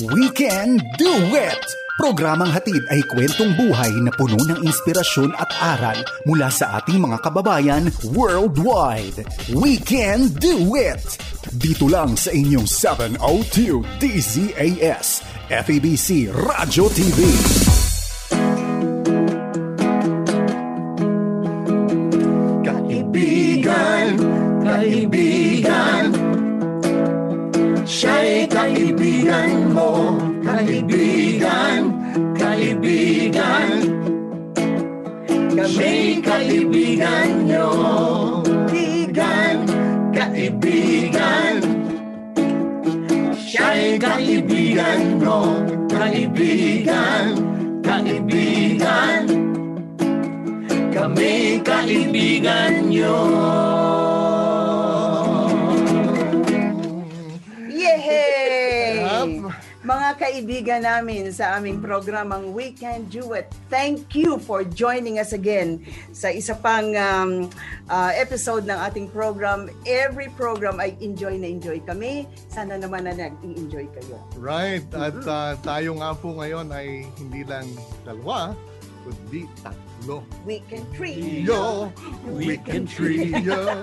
We Can Do It! Programang hatid ay kwentong buhay na puno ng inspirasyon at aral mula sa ating mga kababayan worldwide. We Can Do It! Dito lang sa inyong 702 DZAS, FEBC Radio TV. Kaibigan, siya'y kaibigan mo. Kaibigan, kami'y kaibigan nyo. Kaibigan, siya'y kaibigan mo. Kaibigan, kami'y kaibigan nyo. Mga kaibigan namin sa aming programang We Can Do It, thank you for joining us again sa isa pang episode ng ating program. Every program ay enjoy kami. Sana naman na nag-enjoy kayo. Right. At tayo nga po ngayon ay hindi lang dalawa, kundi tatlo. We can trio. We can trio.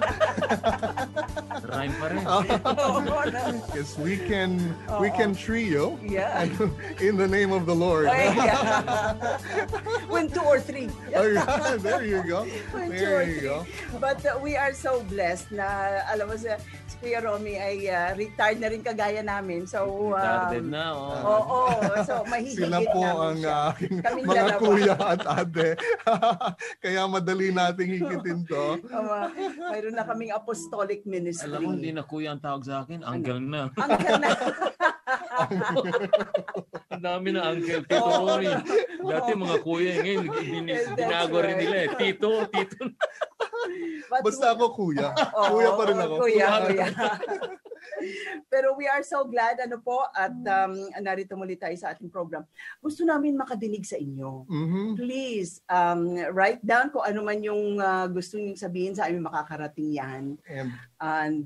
Rhyme pa rin. Yes, we can trio. Yeah. In the name of the Lord. Oh, yeah. When 2 or 3. Oh, yeah. There you go. There you go. But we are so blessed na alam mo si Kuya Romy ay retired na rin kagaya namin. So Retired na. So mahihigit sila po ang mga kuya at ate. Kaya madali nating higitin to. Mayroon na kaming apostolic ministry. Alam mo, hindi na kuya ang tawag sa akin. Uncle na. Uncle na. Ang dami na uncle. Tito Rory. Dati mga kuya. Ngayon, binago rin nila eh. Tito. Basta ako kuya. Kuya pa rin ako. Kuya. Pero we are so glad at narito muli tayo sa ating program. Gusto namin makadinig sa inyo. Mm-hmm. Please write down kung ano man yung gusto niyo sabihin sa amin, makakarating yan. And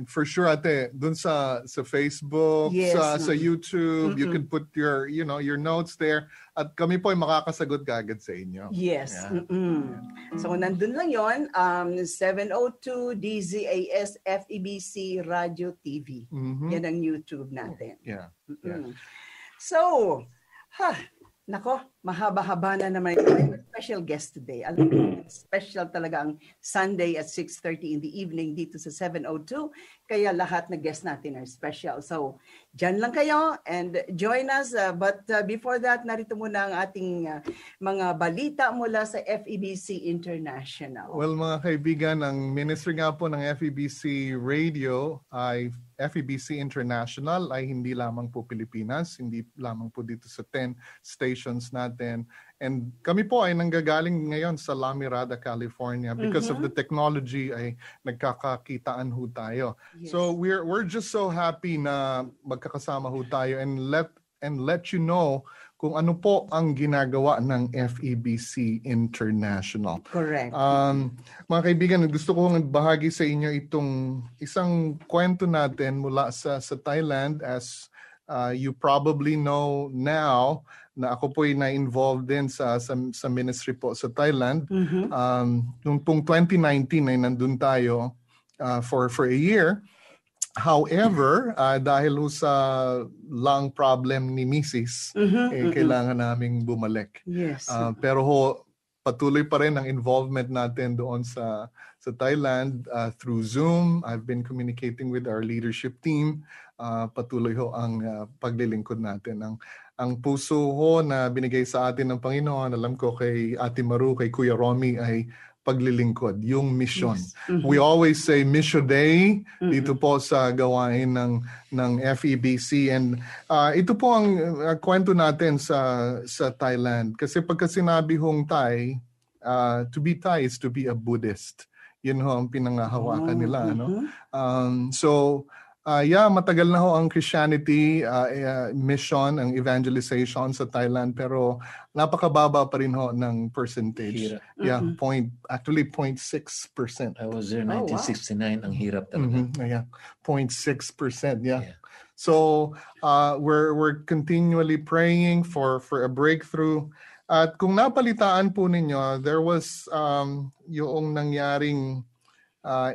for sure ate, dun sa Facebook, yes, sa YouTube, you can put your notes there at kami po ay makakasagot kaagad sa inyo. Yes. Yeah. So nandun lang yon, 702 DZAS FEBC Radio TV. Mm-hmm. Yan ang YouTube natin. Yeah. So, nako, mahaba-haba na naman ito. Special guest today. Alam mo, special talaga ang Sunday at 6:30 in the evening dito sa 702. Kaya lahat na guest natin are special. So, dyan lang kayo and join us. But before that, narito muna ang ating mga balita mula sa FEBC International. Well, mga kaibigan, ang ministry nga po ng FEBC Radio ay FEBC International ay hindi lamang po Pilipinas, hindi lamang po dito sa 10 stations natin. And kami po ay nanggagaling ngayon sa La Mirada, California because of the technology ay nagkakakitaan ho tayo. Yes. So we're just so happy na magkakasama ho tayo and let you know kung ano po ang ginagawa ng FEBC International. Correct. Mga kaibigan, gusto kong bahagi sa inyo itong isang kwento natin mula sa Thailand. As you probably know now, na ako po ay na-involved din sa ministry po sa Thailand. Noong pong 2019 ay nandun tayo for a year. However, dahil sa lung problem ni Mrs., kailangan naming bumalik. Yes. Pero patuloy pa rin ang involvement natin doon sa Thailand through Zoom. I've been communicating with our leadership team. Patuloy ho ang paglilingkod natin. Ang puso ho na binigay sa atin ng Panginoon, alam ko kay Ate Maru, kay Kuya Romy, ay paglilingkod, yung mission. Yes. We always say Mission Day dito po sa gawain ng FEBC. And ito po ang kwento natin sa Thailand. Kasi pagka sinabi hong Thai, to be Thai is to be a Buddhist. Yun ho ang pinangahawakan nila. No? So, matagal na ho ang Christianity mission, ang evangelization sa Thailand, pero napakababa pa rin ho ng percentage. Hirap. 0.6%. I was there 1969, ang hirap talaga. 0.6%, yeah. So we're continually praying for a breakthrough. At kung napalitaan po ninyo, there was yung nangyaring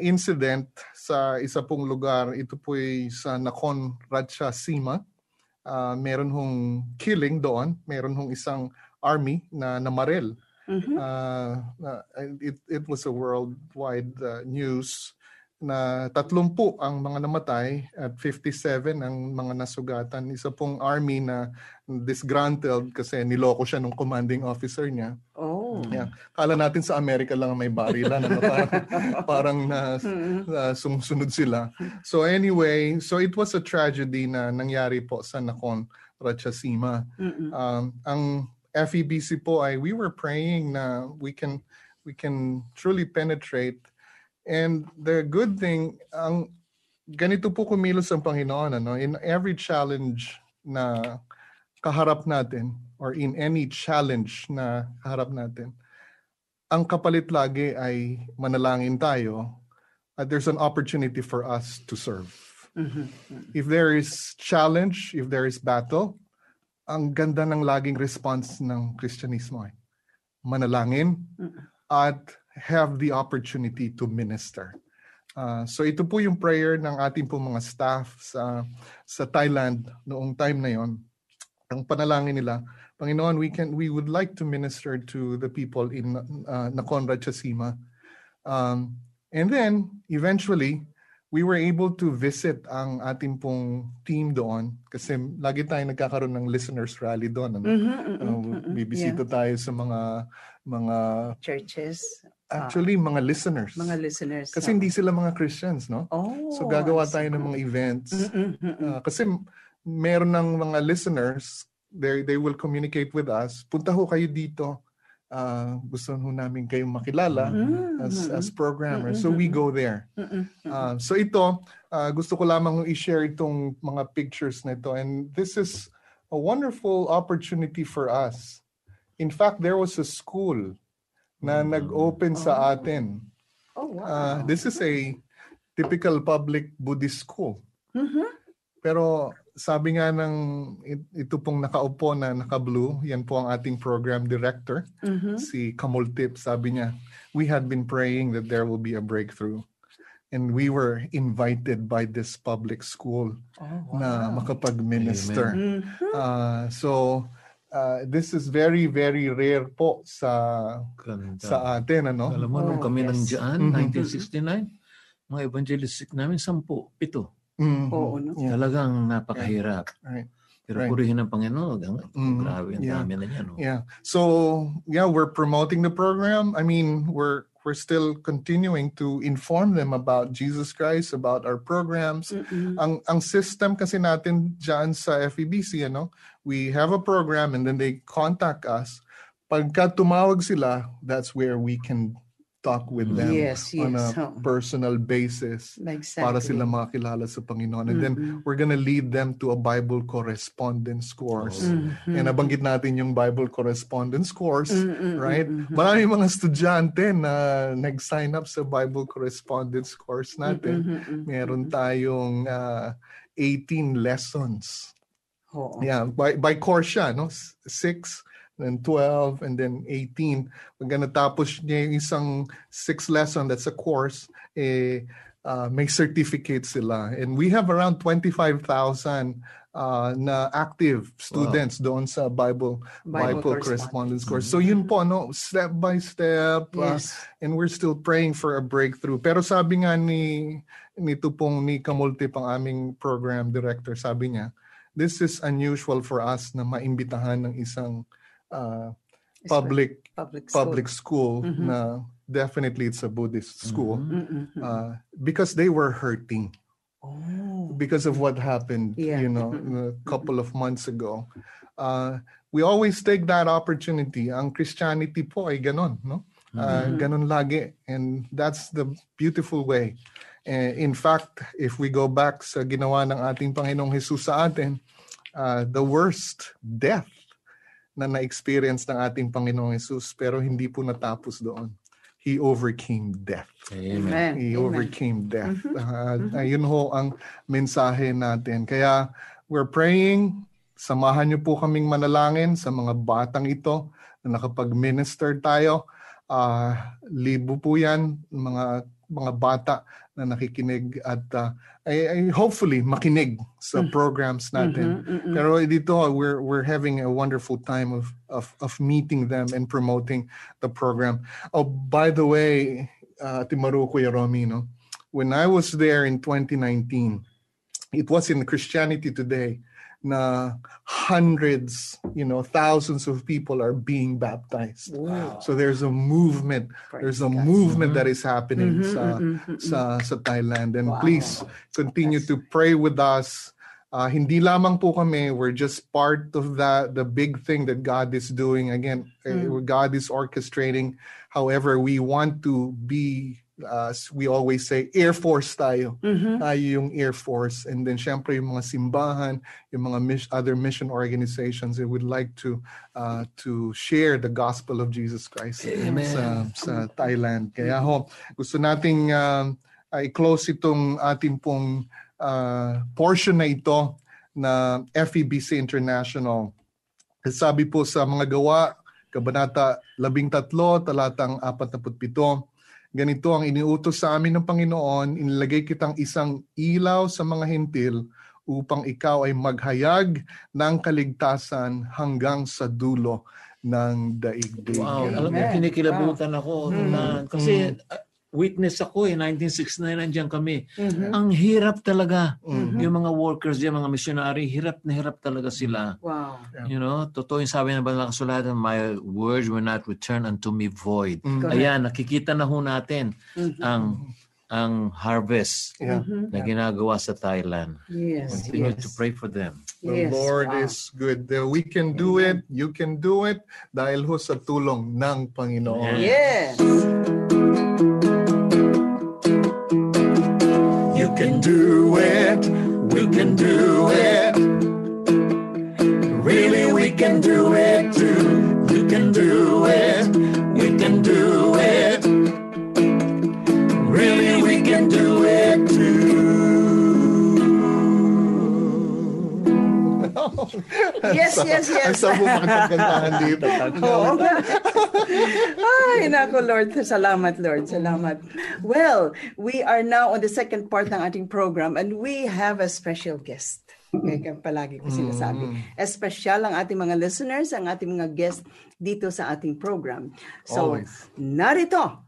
incident sa isa pong lugar. Ito po ay sa Nakhon Ratchasima. Meron hong killing doon. Meron hong isang army na namaril. It was a worldwide news na 30 ang mga namatay at 57 ang mga nasugatan. Isa pong army na disgruntled kasi niloko siya ng commanding officer niya. Oh. Yeah. Kala natin sa Amerika lang may barilan. Parang sumusunod sila. So anyway, so it was a tragedy na nangyari po sa Nakhon Ratchasima. Ang FEBC po ay we were praying na we can truly penetrate. And the good thing, ganito po kumilos ang Panginoon, in every challenge na kaharap natin, or in any challenge na kaharap natin, ang kapalit lagi ay manalangin tayo at there's an opportunity for us to serve. If there is challenge, if there is battle, ang ganda ng laging response ng Kristyanismo ay manalangin at have the opportunity to minister. So ito po yung prayer ng ating po mga staff sa Thailand noong time na yon. Ang panalangin nila, Panginoon, we would like to minister to the people in Nakhon Ratchasima. And then eventually we were able to visit ang ating pong team doon kasi lagi tayong nagkakaroon ng listeners rally doon. Bibisita tayo sa mga churches. Actually, mga listeners. Mga listeners. Kasi hindi sila mga Christians, no? Oh, so gagawa tayo ng mga events. Kasi meron ng mga listeners, they will communicate with us. Punta ho kayo dito. Gusto ho namin kayong makilala as programmers. So we go there. So ito, gusto ko lamang i-share itong mga pictures na ito. And this is a wonderful opportunity for us. In fact, there was a school na nag-open sa atin. Oh, wow. This is a typical public Buddhist school. Pero sabi nga ng ito pong nakaupo na naka-blue, yan po ang ating program director, si Kamultip, sabi niya, we had been praying that there will be a breakthrough. And we were invited by this public school na makapag-minister. So this is very, very rare po sa atin. Alam mo, nung kami nandiyan, 1969, mga evangelistic namin, 10, 7. Oo, no? Talagang napakahirap. Right. Pero purihin ng Panginoon, grabe ang dami na niya. No? Yeah. So, we're promoting the program. I mean, we're still continuing to inform them about Jesus Christ, about our programs. Ang system kasi natin dyan sa FEBC, we have a program and then they contact us. Pagka tumawag sila, that's where we can talk with them on a personal basis para sila makilala sa Panginoon. And then we're gonna lead them to a Bible correspondence course. And nabanggit natin yung Bible correspondence course, right? Maraming mga estudyante na nag-sign up sa Bible correspondence course natin. Meron tayong 18 lessons. Yeah, by course siya, 6, then 12, and then 18. Pag natapos niya yung isang 6 lesson, that's a course, may certificate sila. And we have around 25,000 na active students doon sa Bible correspondence course. So yun po, step by step, and we're still praying for a breakthrough. Pero sabi nga nito pong ni Kamultip, ang aming program director, sabi niya, this is unusual for us na maimbitahan ng isang public school na definitely it's a Buddhist school because they were hurting because of what happened a couple of months ago. We always take that opportunity. Ang Christianity po ay ganon, ganon lagi, and that's the beautiful way. In fact, if we go back sa ginawa ng ating Panginoong Jesus sa atin, the worst death na na-experience ng ating Panginoong Jesus, pero hindi po natapos doon. He overcame death. Amen. He Amen. overcame death. Ayun ho ang mensahe natin. Kaya we're praying, samahan niyo po kaming manalangin sa mga batang ito na nakapag-minister tayo. Libo po yan, mga bata na nakikinig at ay hopefully makinig sa programs natin. Pero dito we're having a wonderful time of meeting them and promoting the program. Oh, by the way, Ate Maru, Kuya Romy, no? When I was there in 2019, it was in Christianity Today na hundreds, thousands of people are being baptized. Wow. So there's a movement. There's a movement that is happening sa Thailand. And please continue to pray with us. Hindi lamang po kami, we're just part of the big thing that God is doing. Again, God is orchestrating. However, we want to be, we always say, Air Force tayo. Tayo yung Air Force. And then, syempre, yung mga simbahan, yung mga other mission organizations, they would like to share the gospel of Jesus Christ sa Thailand. Kaya gusto nating i-close itong ating pong portion na ito na FEBC International. Sabi po sa mga gawa, Kabanata 13, talatang 47, ganito ang iniutos sa amin ng Panginoon, inilagay kitang isang ilaw sa mga hentil upang ikaw ay maghayag ng kaligtasan hanggang sa dulo ng daigdig. Wow, alam mo, kinikilabutan ako. Kasi witness ako 1969, nandiyan kami. Ang hirap talaga. Yung mga workers diyan, mga missionary, hirap na hirap talaga sila. Wow. Totoo yung sabi ng banal na kasulatan, my words will not return unto me void. Ayan, nakikita na ho natin ang harvest na ginagawa sa Thailand. Yes. Continue to pray for them. The Lord is good. We can do it. You can do it dahil ho sa tulong ng Panginoon. Yes. You can do it, we can do it. Really, we can do it too. You can do it, we can do it. Really, we can do it too. Yes. Ang sabo makipagkantahan dito. Oo. Ay, nako Lord. Salamat, Lord. Salamat. Well, we are now on the second part ng ating program and we have a special guest. Kaya palagi ko sinasabi. Espesyal ang ating mga listeners, ang ating mga guest dito sa ating program. So, narito,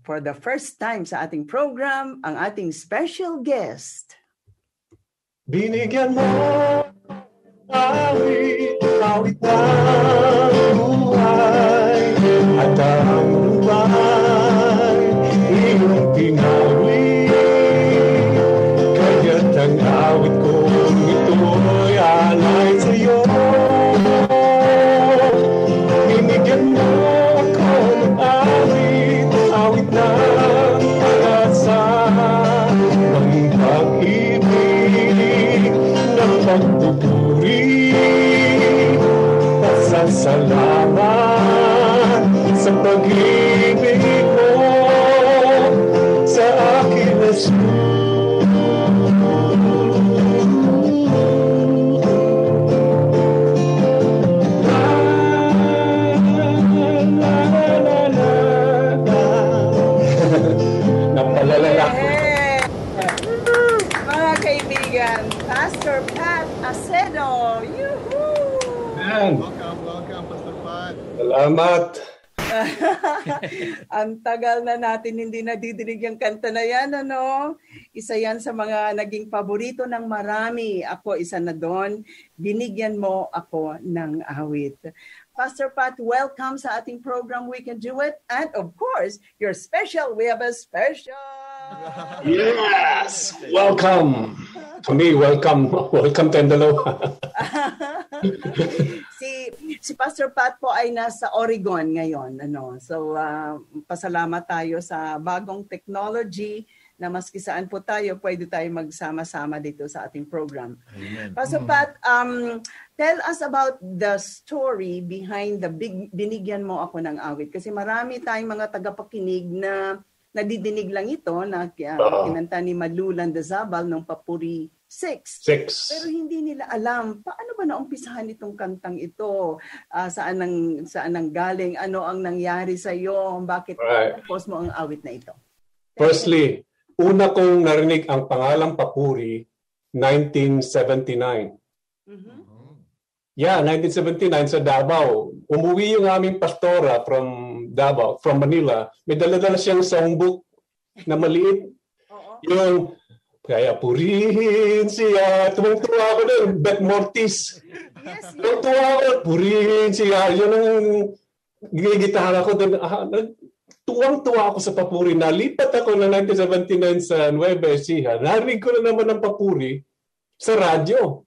for the first time sa ating program, ang ating special guest. Binigyan mo awit na buhay at ang buhay iyong pinawit, kaya't ang awit kong ito'y alay sa'yo. Binigyan mo ako ng awit na pag-asa, ng pag-ibig, ng pagpupuri, pasasalamat sa pag-ibig mo sa akin, Jesus. Mga kaibigan, Pastor Pat Acedo. Yoo-hoo! Welcome, Pastor Pat. Salamat. Ang tagal na natin hindi nadidinig yung kanta na yan, ano? Isa yan sa mga naging paborito ng marami. Ako isa na doon. Binigyan mo ako ng awit. Pastor Pat, welcome sa ating program We Can Do It. And of course, you're special. We have a special. Yes! Welcome! To me, welcome. Welcome to Endalo. Si Pastor Pat po ay nasa Oregon ngayon. So, pasalamat tayo sa bagong technology na maski saan po tayo, pwede tayo magsama-sama dito sa ating program. Amen. Pastor Pat, tell us about the story behind the binigyan mo ako ng awit. Kasi marami tayong mga tagapakinig na nadidinig lang ito na kinanta ni Malu Landazabal ng Papuri 6. Pero hindi nila alam paano ba naumpisahan itong kantang ito, saan nang galing, ano ang nangyari sa iyo, bakit post mo ang awit na ito. Firstly, una kong narinig ang pangalang Papuri 1979. Yeah, 1979 sa Davao. Umuwi yung aming pastora from Davao, from Manila. May dala-dala siyang songbook na maliit. Yung kaya purihin siya. Tumang-tuwa ako doon. Beth Mortis. Tumang-tuwa ako. Purihin siya. Yun ang gigitara ko doon. Tuwang-tuwa ako sa Papuri. Nalipat ako na 1979 sa Nueva Ecija. Narinig ko na naman ang Papuri sa radyo.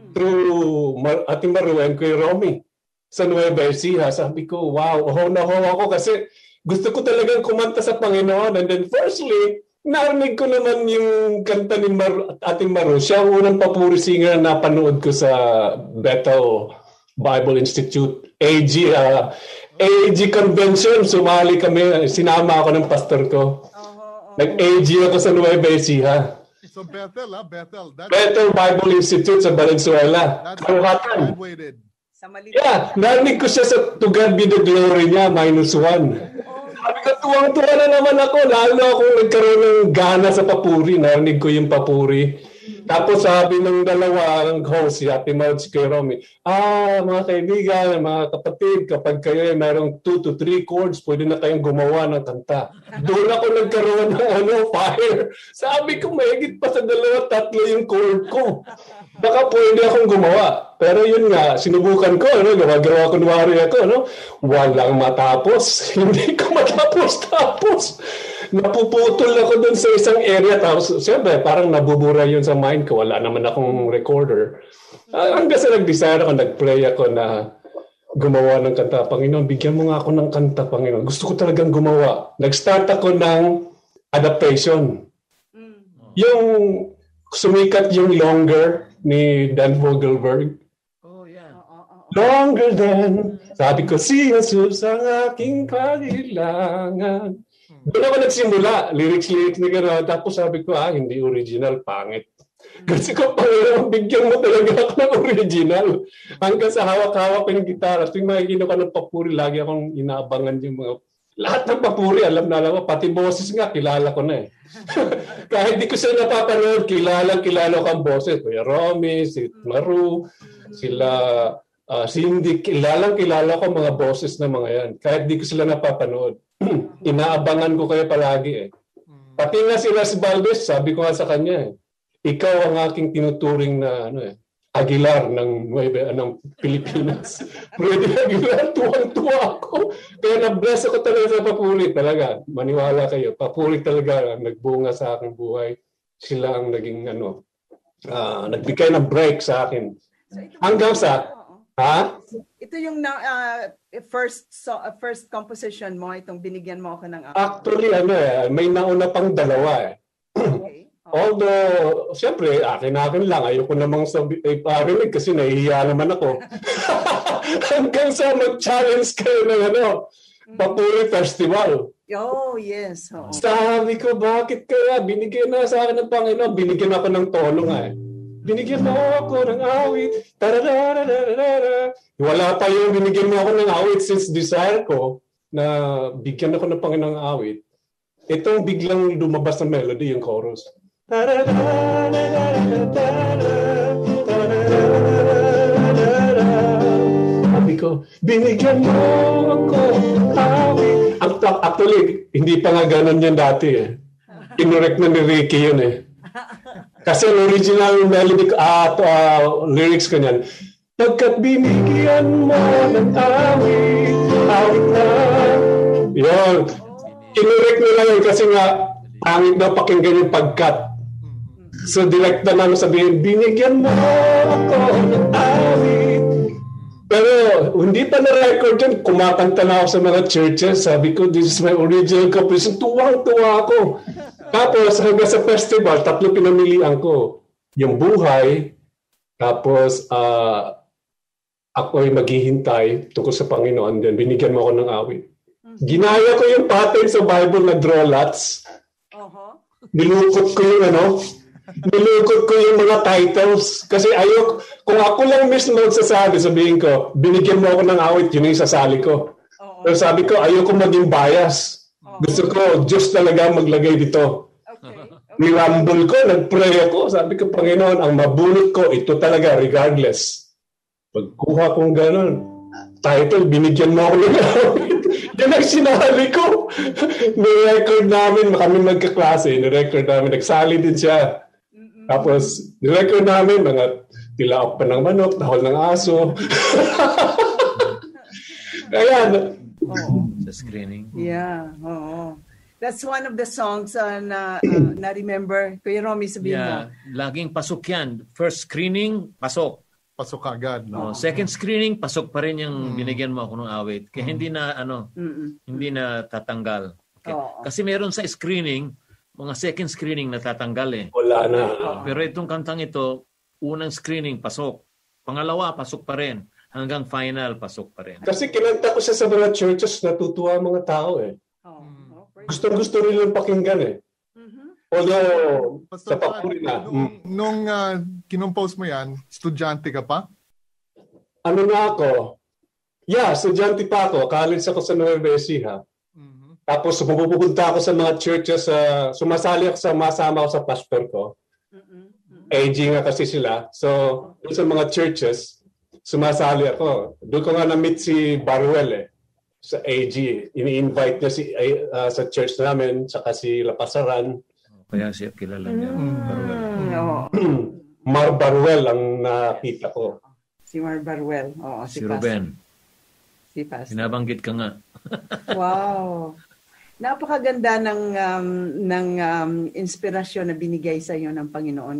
Through Ating Maru and Kuya Romy sa Nueva Ecija. Sabi ko, wow, na ako kasi gusto ko talagang kumanta sa Panginoon. And then firstly, narinig ko naman yung kanta ni Ating Maru. Siya ang unang Papuri singer na napanood ko sa Bethel Bible Institute AG convention. Sumali kami, sinama ako ng pastor ko. Nag-AG ako sa Nueva Ecija. So Bethel. Bethel Bible Institute sa Valenzuela. Karuhatan. Yeah, narinig ko siya sa To God Be the Glory niya, -1. Tuwang-tuwa na naman ako. Lalo akong nagkaroon ng gana sa Papuri. Narinig ko yung Papuri. Tapos sabi ng dalawang host, si Ate Maud, si Kuya Romy, mga kaibigan, mga kapatid, kapag kayo mayroong 2 to 3 chords, pwede na kayong gumawa ng kanta. Doon ako nagkaroon ng fire. Sabi ko, mahigit pa sa 2-3 yung chord ko. Baka pwede akong gumawa. Pero yun nga, sinubukan ko, gawa kunwari ako, walang matapos. Hindi ko matapos-tapos. Napuputol ako dun sa isang area. Tapos, siyempre, parang nabubura yun sa mind ko. Wala naman akong recorder. Hanggang sa nag-desire ako, nag-pray ako na gumawa ng kanta. Panginoon, bigyan mo nga ako ng kanta, Panginoon. Gusto ko talagang gumawa. Nag-start ako ng adaptation. Yung sumikat yung Longer ni Dan Vogelberg. Longer than, sabi ko, si Jesus ang aking kailangan. Doon ako nagsimula, lyrics ni gano'n. Tapos sabi ko, hindi original, pangit. Kasi ko, Panginoon, bigyan mo talaga ako ng original. Hanggang sa hawak-hawak ko yung gitara. Tuwing makikita ko ng Papuri, lagi akong inaabangan yung mga... Lahat ng Papuri, alam ko. Pati boses nga, kilala ko na eh. Kahit di ko sila napapanood, kilala ko ang boses. Kuya Romy, si Maru, sila... Cindy, kilala ko mga boses na mga yan. Kahit di ko sila napapanood. Inaabangan ko kayo palagi eh. Pati nga si Ras Valdez, sabi ko nga sa kanya ikaw ang aking tinuturing na Aguilar ng Pilipinas. Freddy Aguilar, tuwang-tuwa ako. Kaya na-bless ako talaga sa Papuri. Talaga, maniwala kayo. Papuri talaga nagbunga sa aking buhay. Sila ang naging nagbigay ng break sa akin. Hanggang sa ito yung first composition mo, itong binigyan mo ako ng Actually, may nauna pang dalawa Okay. Although, siyempre, akin lang. Ayoko namang parinig kasi nahihiya naman ako. Hanggang sa mag-challenge kayo ng Papuri Festival. Oh, yes. Sabi ko, bakit kaya? Binigyan na sa akin ng Panginoon. Binigyan ako ng tono nga Binigyan mo ako ng awit. Wala pa yung binigyan mo ako ng awit since desire ko na bigyan ako ng Panginoong awit. Itong biglang lumabas na melody, yung chorus. Sabi ko, binigyan mo ako ng awit. Actually, hindi pa nga ganun yan dati Inorek na ni Ricky yun Kasi ang original melody lyrics ko niyan, pagkat binigyan mo ng awit na. Yun. Inurek nila yun kasi nga, pangit na pakinggan yung pagkat. So, direct na namin sabihin, binigyan mo ako ng awit. Pero hindi pa na-record yun. Kumakanta na ako sa mga churches. Sabi ko, this is my original composition. Tuwang-tuwa ako. Tapos hanggang sa festival, 3 pinamilian ko. Yung Buhay, tapos ako'y maghihintay tungkol sa Panginoon. Then binigyan mo ako ng awit. Ginaya ko yung pattern sa Bible na draw lots. Nilukot ko yung nilukot ko yung mga titles. Kasi kung ako lang mismo magsasabi, sabihin ko, binigyan mo ako ng awit, yun yung sasali ko. Pero sabi ko, ayoko maging bias. Gusto ko, Diyos talaga maglagay dito. Nirambol ko, nag-pray ako. Sabi ko, Panginoon, ang mabunot ko, ito talaga, regardless. Pagkuha kong gano'n, title, binigyan mo ako ng awit. Yan ang sinali ko. Nirecord namin, kami magkaklase, nirecord namin, nagsali din siya. Tapos, nirecord namin, mga tilaok pa ng manok, tahol ng aso. Ayan. Sa screening. Yeah, oo. That's one of the songs na remember. Kuya Romy, sabihin mo. Laging pasok yan. First screening, pasok. Pasok agad. No? Second screening, pasok pa rin yung binigyan mo ako ng awit. Kaya hindi na tatanggal. Okay. Kasi meron sa screening, mga second screening natatanggal eh. Wala na. Pero itong kantang ito, unang screening, pasok. Pangalawa, pasok pa rin. Hanggang final, pasok pa rin. Kasi kinanta ko siya sa mga churches, natutuwa ang mga tao eh. Gusto rin lang pakinggan eh. Although, sa papuri na. Nung kinompose mo yan, estudyante ka pa? Ano na ako? Yeah, estudyante pa ako. College ako sa Nueva Ecija. Tapos pupunta ako sa mga churches. Sumasali ako masama ako sa pastor ko. AG nga kasi sila. So, doon sa mga churches, sumasali ako. Doon ko nga na-meet si Baruel eh. Sa AG. Ini-invite niya sa church namin, saka si Lapasaran. Kaya siya kilala niya. Mar Baruel ang nakita ko. Si Mar Baruel. Oo, si Ruben. Si Pastor. Binabanggit ka nga. Wow. Napakaganda ng inspirasyon na binigay sa iyo ng Panginoon.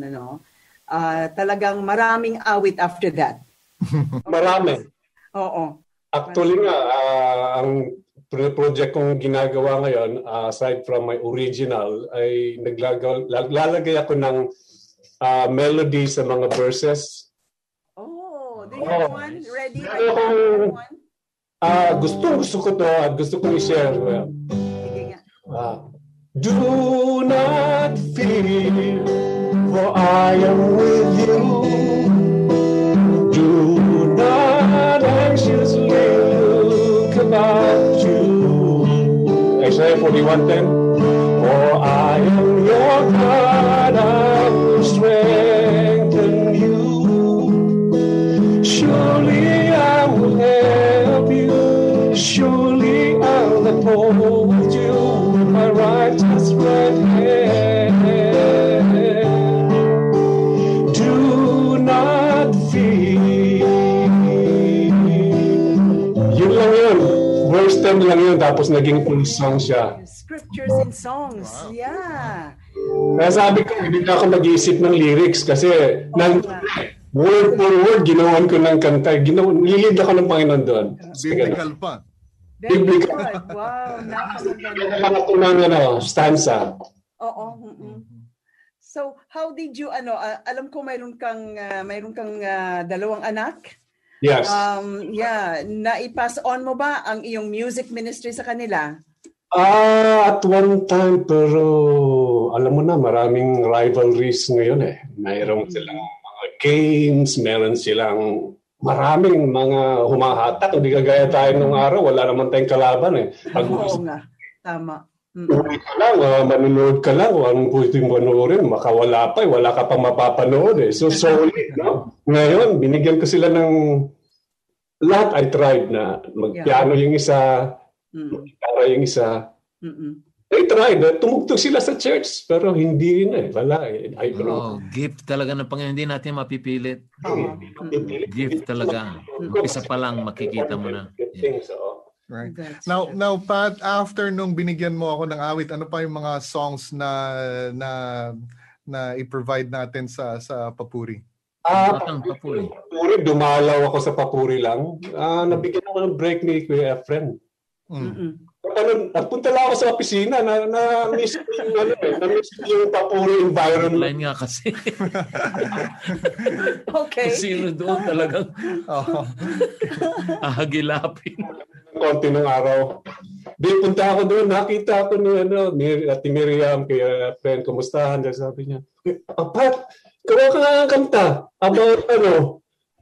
Talagang maraming awit after that. Marami. Oo. Actually nga, ang project kong ginagawa ngayon, aside from my original, ay naglalagay ako ng melody sa mga verses. Oh, do you have one ready? Gusto ko to at gusto kong i-share. Do not fear, for I am with you. Do not anxiously look about you. Isaiah 41:10. For I am your God, I will strengthen you. Surely I will help you. Surely I'll uphold you with my righteous right hand. Do not fear. Yun lang yun. Verse 10 lang yun, tapos naging full song siya. Scriptures and songs. Wow. Yeah. Kaya sabi ko, hindi na ako mag-iisip ng lyrics kasi word for word, ginawan ko ng kanta. Nililid ako ng Panginoon doon. Biblical pa. Biblical. Wow. Napakatulang stanza. Oo. So, how did you, alam ko mayroon kang dalawang anak? Yes. Na-i-pass on mo ba ang iyong music ministry sa kanila? At one time, pero alam mo na, maraming rivalries ngayon eh. Mayroon silang mga games, meron silang maraming mga humahatak. Hindi kagaya tayo nung araw, wala naman tayong kalaban eh. Oo nga, tama. Uwi ka lang, manunood ka lang, anong pwedeng manoodin, makawala pa, wala ka pang mapapanood eh. So solid, no? Ngayon, binigyan ko sila ng lahat. I tried na magpiano yung isa, mag-gitara yung isa. I tried, tumugtog sila sa church, pero hindi na eh, wala eh. Gift talaga ng Panginoon, hindi natin mapipilit. Gift talaga. Isa pa lang makikita mo na. Right. Now Pat, after nung binigyan mo ako ng awit, ano pa yung mga songs na i-provide natin sa papuri? Papuri. Dumalaw ako sa papuri lang. Nabigyan ako ng break ni Kuya Efren. Punta lang ako sa opisina na-miss yung papuri environment. Line nga kasi. Okay. Sino doon talagang ahagilapin. Konti ng araw. Di punta ako doon, nakita ako ni Ate Miriam, kaya friend, kumustahan? Sabi niya, Pat, gawa ka nga ng kanta about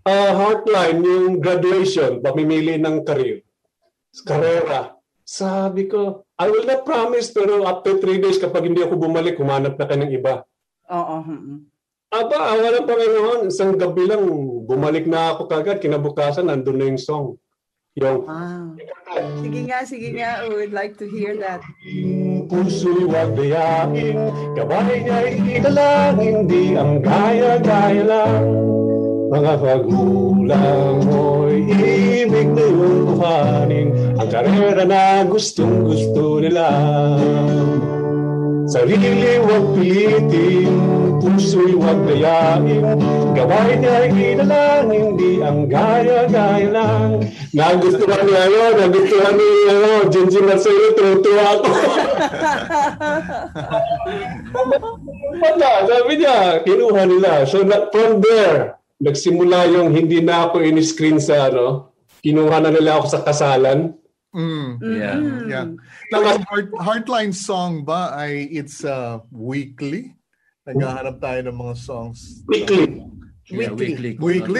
Heartline, yung graduation, pamimili ng karera. Sabi ko, I will not promise, pero after 3 days, kapag hindi ako bumalik, humanap na ka ng iba. Oo. Walang Panginoon. Isang gabi lang, bumalik na ako kagad. Kinabukasan, nandun na yung song. Sige nga. We would like to hear that. Puso'y wag dayain, gabay niya'y idalangin, di ang gaya-gaya lang. Mga pagulang mo'y ibig na yung kuhanin, ang karera na gustong-gusto nila. Sarili wag pilitin, puso'y wag dayain, gabay niya'y idalangin, di ang gaya-gaya lang. Nagustuhan ni Jinjin at sa'yo, tutuwa ako. Sabi niya, kinuha nila. So from there, nagsimula yung hindi na ako in-screen sa kinuha na nila ako sa kasalan. Yeah. Now, Heartline song ba it's weekly? Naghahanap tayo ng mga songs. Weekly.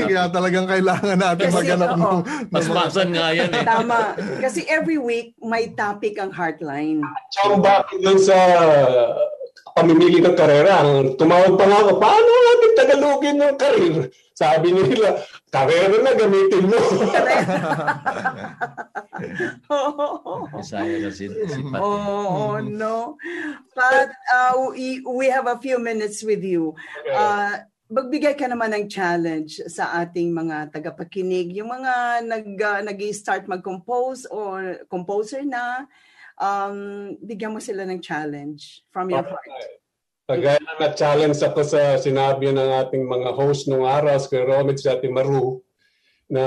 Kaya talagang kailangan natin maghanap ng... Paspasan nga yan eh. Tama. Kasi every week, may topic ang Heartline. So, bakit dun sa pamimili ng karera, tumawag pa nga ako, paano natin Tagalogin yung karir? Sabi nila, karera na gamitin mo. Masaya kasi si Pat. No. But we have a few minutes with you. Magbigay ka naman ng challenge sa ating mga tagapakinig, yung mga nag-start mag-compose or composer na, bigyan mo sila ng challenge from your heart. Kagaya na challenge ako sa sinabi ng ating mga host nung araw, Kuya Romit sa Ate Maru, na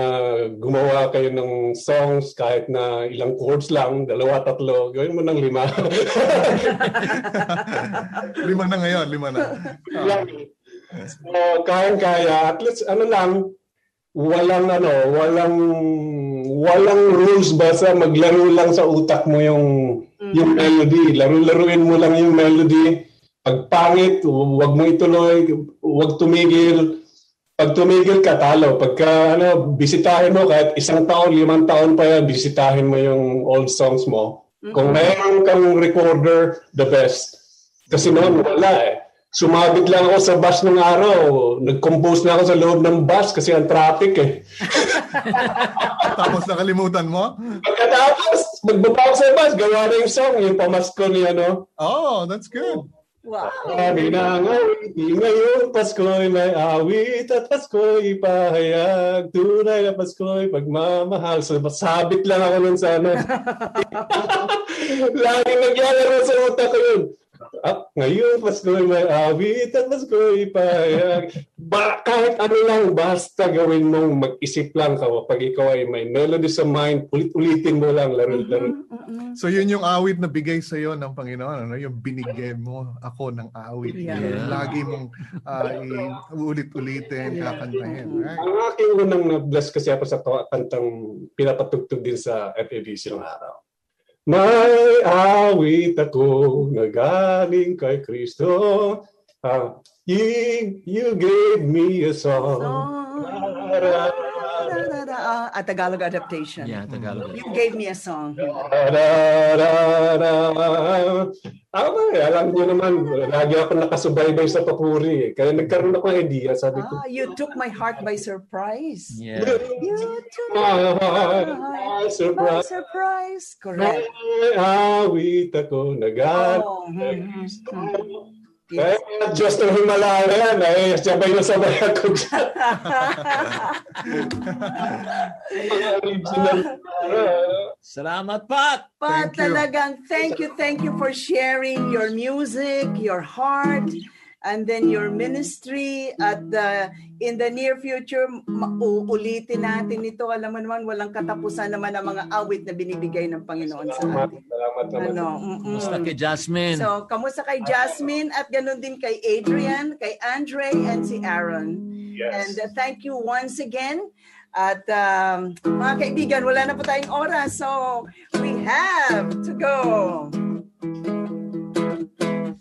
gumawa kayo ng songs kahit na ilang chords lang, 2, 3, gawin mo ng 5. 5 na ngayon, 5 na. So, kaya at least walang rules, basta maglaro lang sa utak mo yung melody. Laruin mo lang yung melody. Pag pangit, wag mo ituloy, wag tumigil. Pag tumigil ka, talo. Pagka bisitahin mo kahit 1 taon, 5 taon pa yan, bisitahin mo yung old songs mo. Kung mayroon kang recorder, the best. Kasi noon wala eh. Sumabit lang ako sa bus ng araw. Nag-compose na ako sa loob ng bus kasi ang traffic eh. Tapos nakalimutan mo? Pagkatapos, magbaba ako sa bus, gawa na yung song, yung pamasko ni Oh, that's good. Wow. Sabi na ngayon Pasko'y may awit at Pasko'y pahayag, tunay na Pasko'y pagmamahal. So, sabit lang ako nun sa Laging nagyalaro sa utak ko yun. Ngayon Pasko'y may awit at Pasko'y pahayag. Kahit ano lang, basta gawin mong mag-isip lang ka. Pag ikaw ay may melody sa mind, ulitin mo lang, laro. So yun yung awit na bigay sa'yo ng Panginoon, yung binigay mo ako ng awit. Yeah. Lagi mong ulit-ulitin, kakantahin. Right? Ang aking unang na-bless kasi ako sa kantang pinapatugtug din sa FABC ng araw. May awit ako na galing kay Kristo. You gave me a song. A Tagalog adaptation. Yeah, Tagalog. You gave me a song. Alam niyo naman, lagi ako nakasubaybay sa papuri. Kaya nagkaroon ako ng idea. Sabi ko, You took my heart by surprise. Yeah. You took my heart by surprise. Correct. May awit ako na galing kay Kristo. Kaya Diyos ng Himalaya na sabay na sabay ako dyan. Salamat, Pat! Pat, talagang thank you for sharing your music, your heart, and then your ministry at in the near future, uulitin natin ito. Alam mo naman, walang katapusan naman ang mga awit na binibigay ng Panginoon sa atin. Salamat. Kamusta kay Jasmine? So, kamusta kay Jasmine at ganun din kay Adrian, kay Andre, and si Aaron. Yes. And thank you once again. At mga kaibigan, wala na po tayong oras. So, we have to go.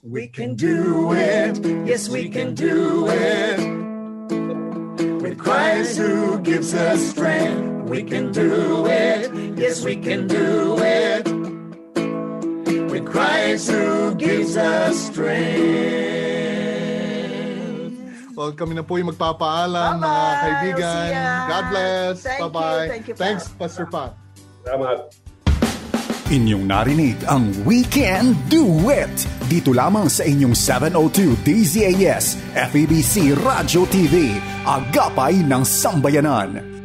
We can do it. Yes, we can do it. With Christ who gives us strength, we can do it. Yes, we can do it. With Christ who gives us strength. Well, kami na po yung magpapaalam, mga kaibigan. God bless. Bye-bye. Thanks, Pastor Pat. Salamat. Inyong narinig ang Weekend Duet dito lamang sa inyong 702 DZAS FEBC Radio TV, Agapay ng Sambayanan.